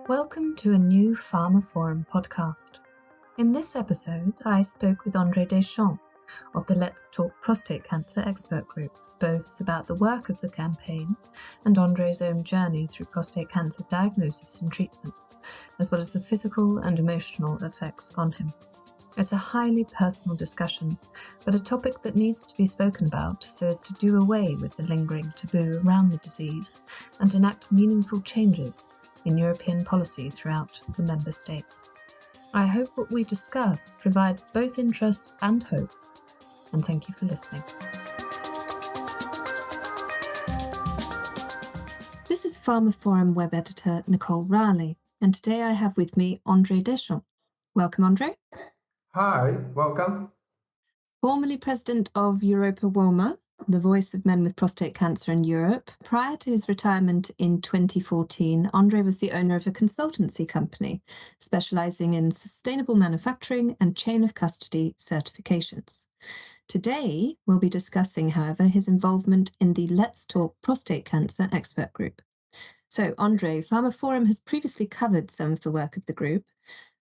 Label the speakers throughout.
Speaker 1: Welcome to a new pharmaphorum podcast. In this episode, I spoke with André Deschamps of the Let's Talk Prostate Cancer expert group, both about the work of the campaign and André's own journey through prostate cancer diagnosis and treatment, as well as the physical and emotional effects on him. It's a highly personal discussion, but a topic that needs to be spoken about so as to do away with the lingering taboo around the disease and enact meaningful changes in European policy throughout the member states. I hope what we discuss provides both interest and hope, and thank you for listening. This is pharmaphorum web editor Nicole Raleigh, and today I have with me André Deschamps. Welcome, André.
Speaker 2: Hi, welcome.
Speaker 1: Formerly president of Europa Uomo, the voice of men with prostate cancer in Europe. Prior to his retirement in 2014, André was the owner of a consultancy company specializing in sustainable manufacturing and chain of custody certifications. Today, we'll be discussing, however, his involvement in the Let's Talk Prostate Cancer expert group. So, André, pharmaphorum has previously covered some of the work of the group.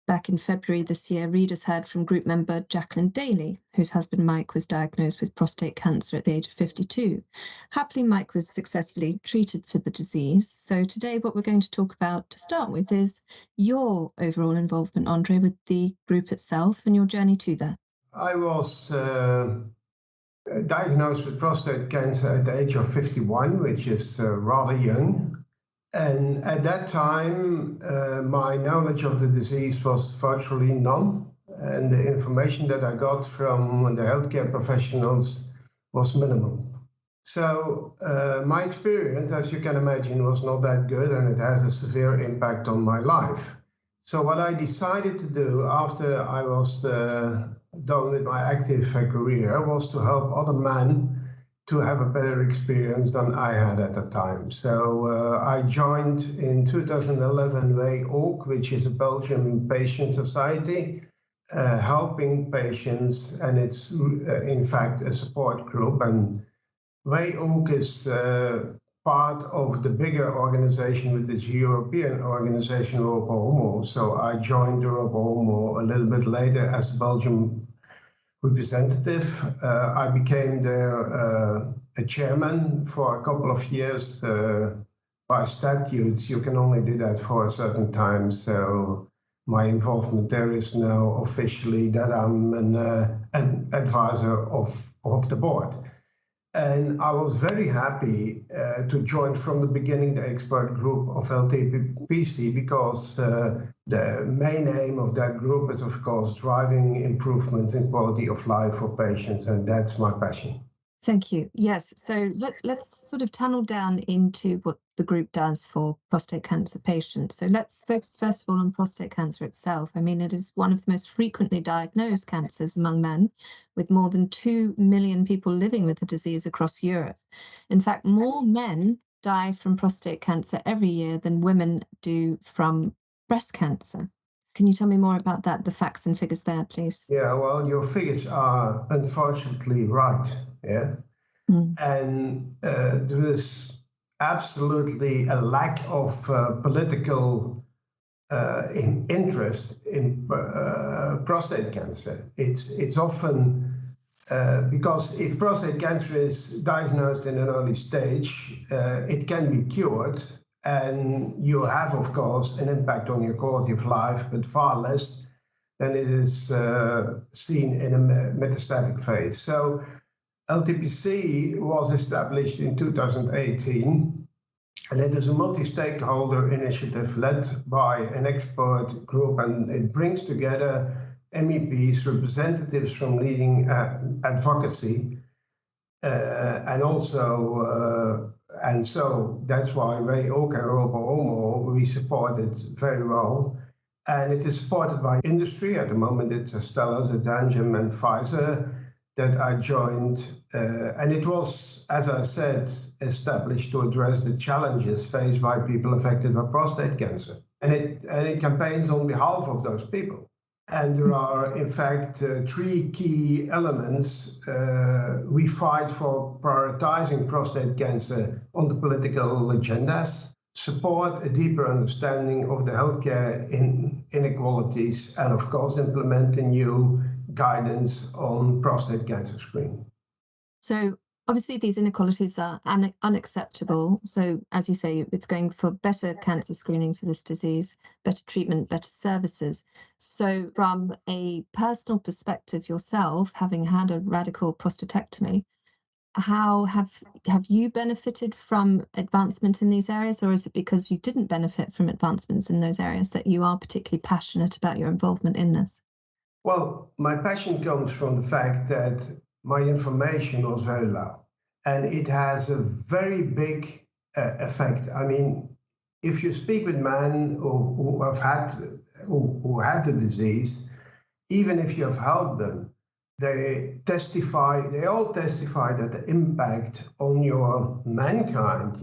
Speaker 1: Back in February this year, readers heard from group member Jacqueline Daly, whose husband Mike was diagnosed with prostate cancer at the age of 52. Happily, Mike was successfully treated for the disease. So today what we're going to talk about to start with is your overall involvement, André, with the group itself and your journey to that.
Speaker 2: I was diagnosed with prostate cancer at the age of 51, which is rather young. And at that time, my knowledge of the disease was virtually none. And the information that I got from the healthcare professionals was minimal. So my experience, as you can imagine, was not that good, and it has a severe impact on my life. So what I decided to do after I was done with my active career was to help other men to have a better experience than I had at the time. So I joined in 2011 Wij Ook, which is a Belgian patient society, helping patients, and it's in fact a support group. And Wij Ook is part of the bigger organization, with this European organization, Europa Uomo. So I joined Europa Uomo a little bit later as Belgian representative. I became their a chairman for a couple of years. By statutes, you can only do that for a certain time. So my involvement there is now officially that I'm an advisor of the board. And I was very happy to join from the beginning the expert group of LTPC, because the main aim of that group is, of course, driving improvements in quality of life for patients, and that's my passion.
Speaker 1: Thank you. Yes, so let's sort of tunnel down into what the group does for prostate cancer patients. So let's focus first of all on prostate cancer itself. I mean, it is one of the most frequently diagnosed cancers among men, with more than 2 million people living with the disease across Europe. In fact, more men die from prostate cancer every year than women do from breast cancer. Can you tell me more about that, the facts and figures there, please?
Speaker 2: Yeah, well, your figures are unfortunately right. Yeah. And there is absolutely a lack of political interest in prostate cancer. It's often because if prostate cancer is diagnosed in an early stage, it can be cured, and you have, of course, an impact on your quality of life, but far less than it is seen in a metastatic phase. So LTPC was established in 2018, and it is a multi-stakeholder initiative led by an expert group, and it brings together MEPs, representatives from leading advocacy, and also, and so that's why Wij Ook and Europa Uomo, we support it very well. And it is supported by industry. At the moment, it's Astellas, Amgen, and Pfizer that I joined. And it was, as I said, established to address the challenges faced by people affected by prostate cancer. And it campaigns on behalf of those people. And there are, in fact, 3 key elements. We fight for prioritizing prostate cancer on the political agendas. support a deeper understanding of the healthcare inequalities, and of course implement a new guidance on prostate cancer screening.
Speaker 1: So obviously these inequalities are unacceptable. So as you say, it's going for better cancer screening for this disease, better treatment, better services. So from a personal perspective yourself, having had a radical prostatectomy, how have you benefited from advancement in these areas, or is it because you didn't benefit from advancements in those areas that you are particularly passionate about your involvement in this?
Speaker 2: Well, my passion comes from the fact that my information was very low, and it has a very big effect. I mean, if you speak with men who have had the disease, even if you have helped them, they all testify that the impact on your mankind,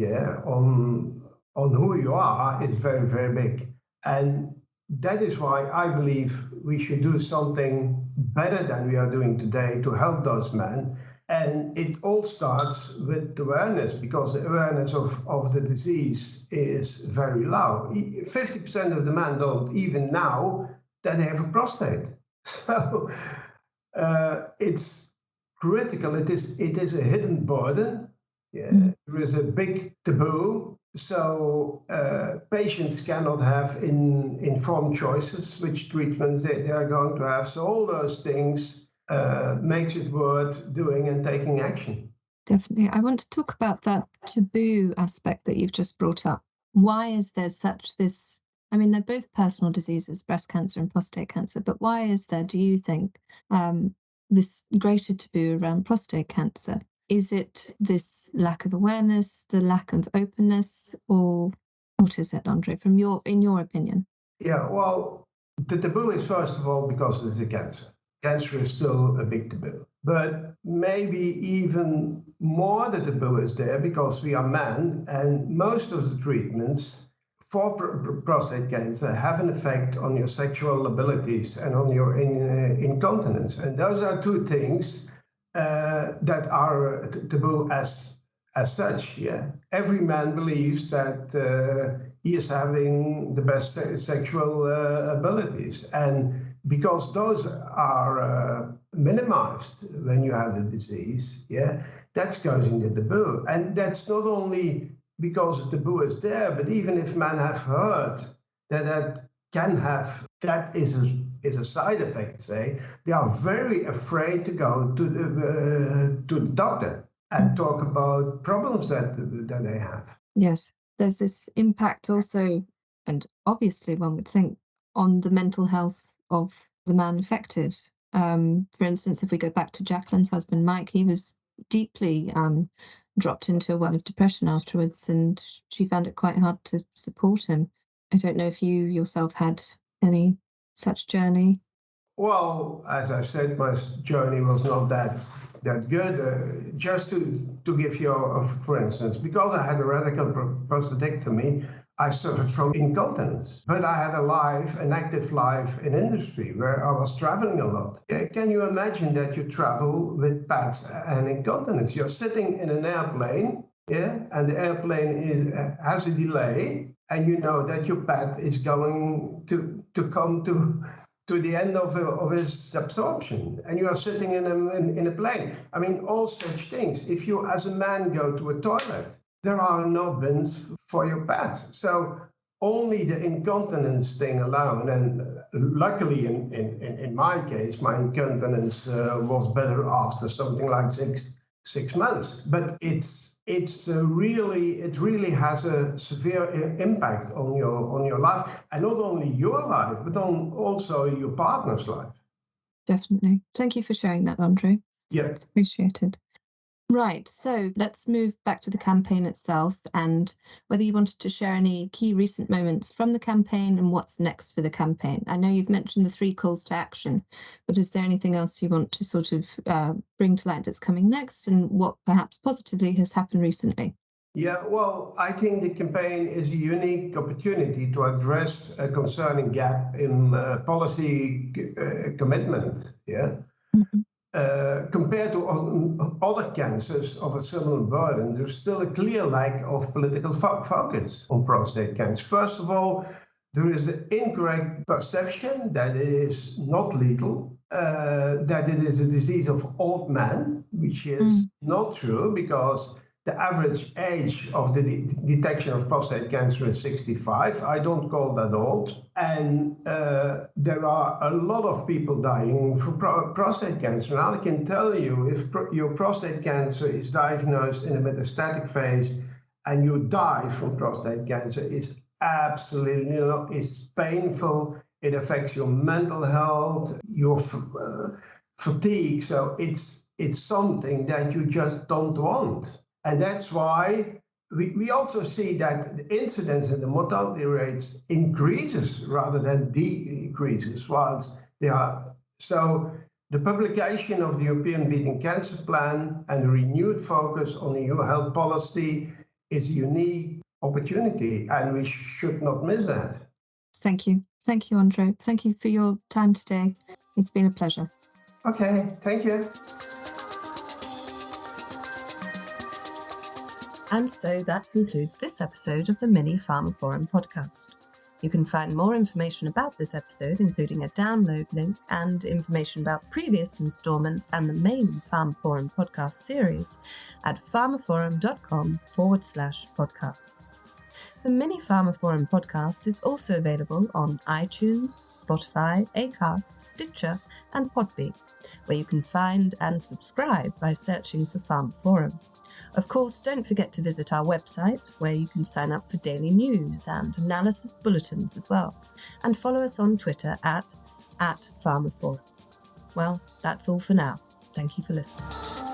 Speaker 2: on who you are, is very, very big. And that is why I believe we should do something better than we are doing today to help those men. And it all starts with awareness, because the awareness of the disease is very low. 50% of the men don't even know that they have a prostate. So it's critical. It is a hidden burden. Yeah. There is a big taboo. So patients cannot have informed choices which treatments they are going to have. So all those things makes it worth doing and taking action.
Speaker 1: Definitely. I want to talk about that taboo aspect that you've just brought up. Why is there such this? I mean, they're both personal diseases, breast cancer and prostate cancer, but why is there, do you think, this greater taboo around prostate cancer? Is it this lack of awareness, the lack of openness, or what is it, André, in your opinion?
Speaker 2: Yeah, well, the taboo is, first of all, because it's a cancer. Cancer is still a big taboo. But maybe even more the taboo is there because we are men, and most of the treatments for prostate cancer have an effect on your sexual abilities and on your incontinence. And those are two things that are taboo as such. Yeah, every man believes that he is having the best sexual abilities, and because those are minimized when you have the disease, yeah, that's causing the taboo. And that's not only because the taboo is there, but even if men have heard that is a side effect, say, they are very afraid to go to the doctor and talk about problems that they have.
Speaker 1: Yes, there's this impact also, and obviously one would think, on the mental health of the man affected. For instance, if we go back to Jacqueline's husband, Mike, he was deeply dropped into a well of depression afterwards, and she found it quite hard to support him. I don't know if you yourself had any such journey.
Speaker 2: Well, as I said, my journey was not that good. Just to give you, for instance, because I had a radical prostatectomy, I suffered from incontinence. But I had an active life in industry where I was traveling a lot. Can you imagine that you travel with pads and incontinence? You're sitting in an airplane, and the airplane has a delay, and you know that your pad is going to come to the end of its absorption, and you are sitting in a plane. I mean, all such things. If you, as a man, go to a toilet, there are no bins for your pads. So only the incontinence thing alone, and luckily in my case, my incontinence was better after something like six months. But it really has a severe impact on your life, and not only your life, but on also your partner's life.
Speaker 1: Definitely. Thank you for sharing that, André.
Speaker 2: Yeah,
Speaker 1: it's appreciated. Right, so let's move back to the campaign itself, and whether you wanted to share any key recent moments from the campaign and what's next for the campaign. I know you've mentioned the 3 calls to action, but is there anything else you want to sort of bring to light that's coming next, and what perhaps positively has happened recently?
Speaker 2: Yeah, well, I think the campaign is a unique opportunity to address a concerning gap in policy commitment. Yeah. Mm-hmm. Compared to other cancers of a similar burden, there's still a clear lack of political focus on prostate cancer. First of all, there is the incorrect perception that it is not lethal, that it is a disease of old men, which is not true, because the average age of the detection of prostate cancer is 65. I don't call that old. And there are a lot of people dying from prostate cancer. And I can tell you, if your prostate cancer is diagnosed in a metastatic phase and you die from prostate cancer, it's absolutely, it's painful. It affects your mental health, your fatigue. So it's something that you just don't want. And that's why we also see that the incidence and the mortality rates increases rather than decreases once they are. So the publication of the European Beating Cancer Plan and the renewed focus on EU health policy is a unique opportunity, and we should not miss that.
Speaker 1: Thank you. Thank you, André. Thank you for your time today. It's been a pleasure.
Speaker 2: Okay, thank you.
Speaker 1: And so that concludes this episode of the Mini pharmaphorum podcast. You can find more information about this episode, including a download link and information about previous instalments and the main pharmaphorum podcast series at pharmaphorum.com/podcasts. The Mini pharmaphorum podcast is also available on iTunes, Spotify, Acast, Stitcher, and Podbean, where you can find and subscribe by searching for pharmaphorum. Of course, don't forget to visit our website, where you can sign up for daily news and analysis bulletins as well, and follow us on Twitter at pharmaphorum. Well, that's all for now. Thank you for listening.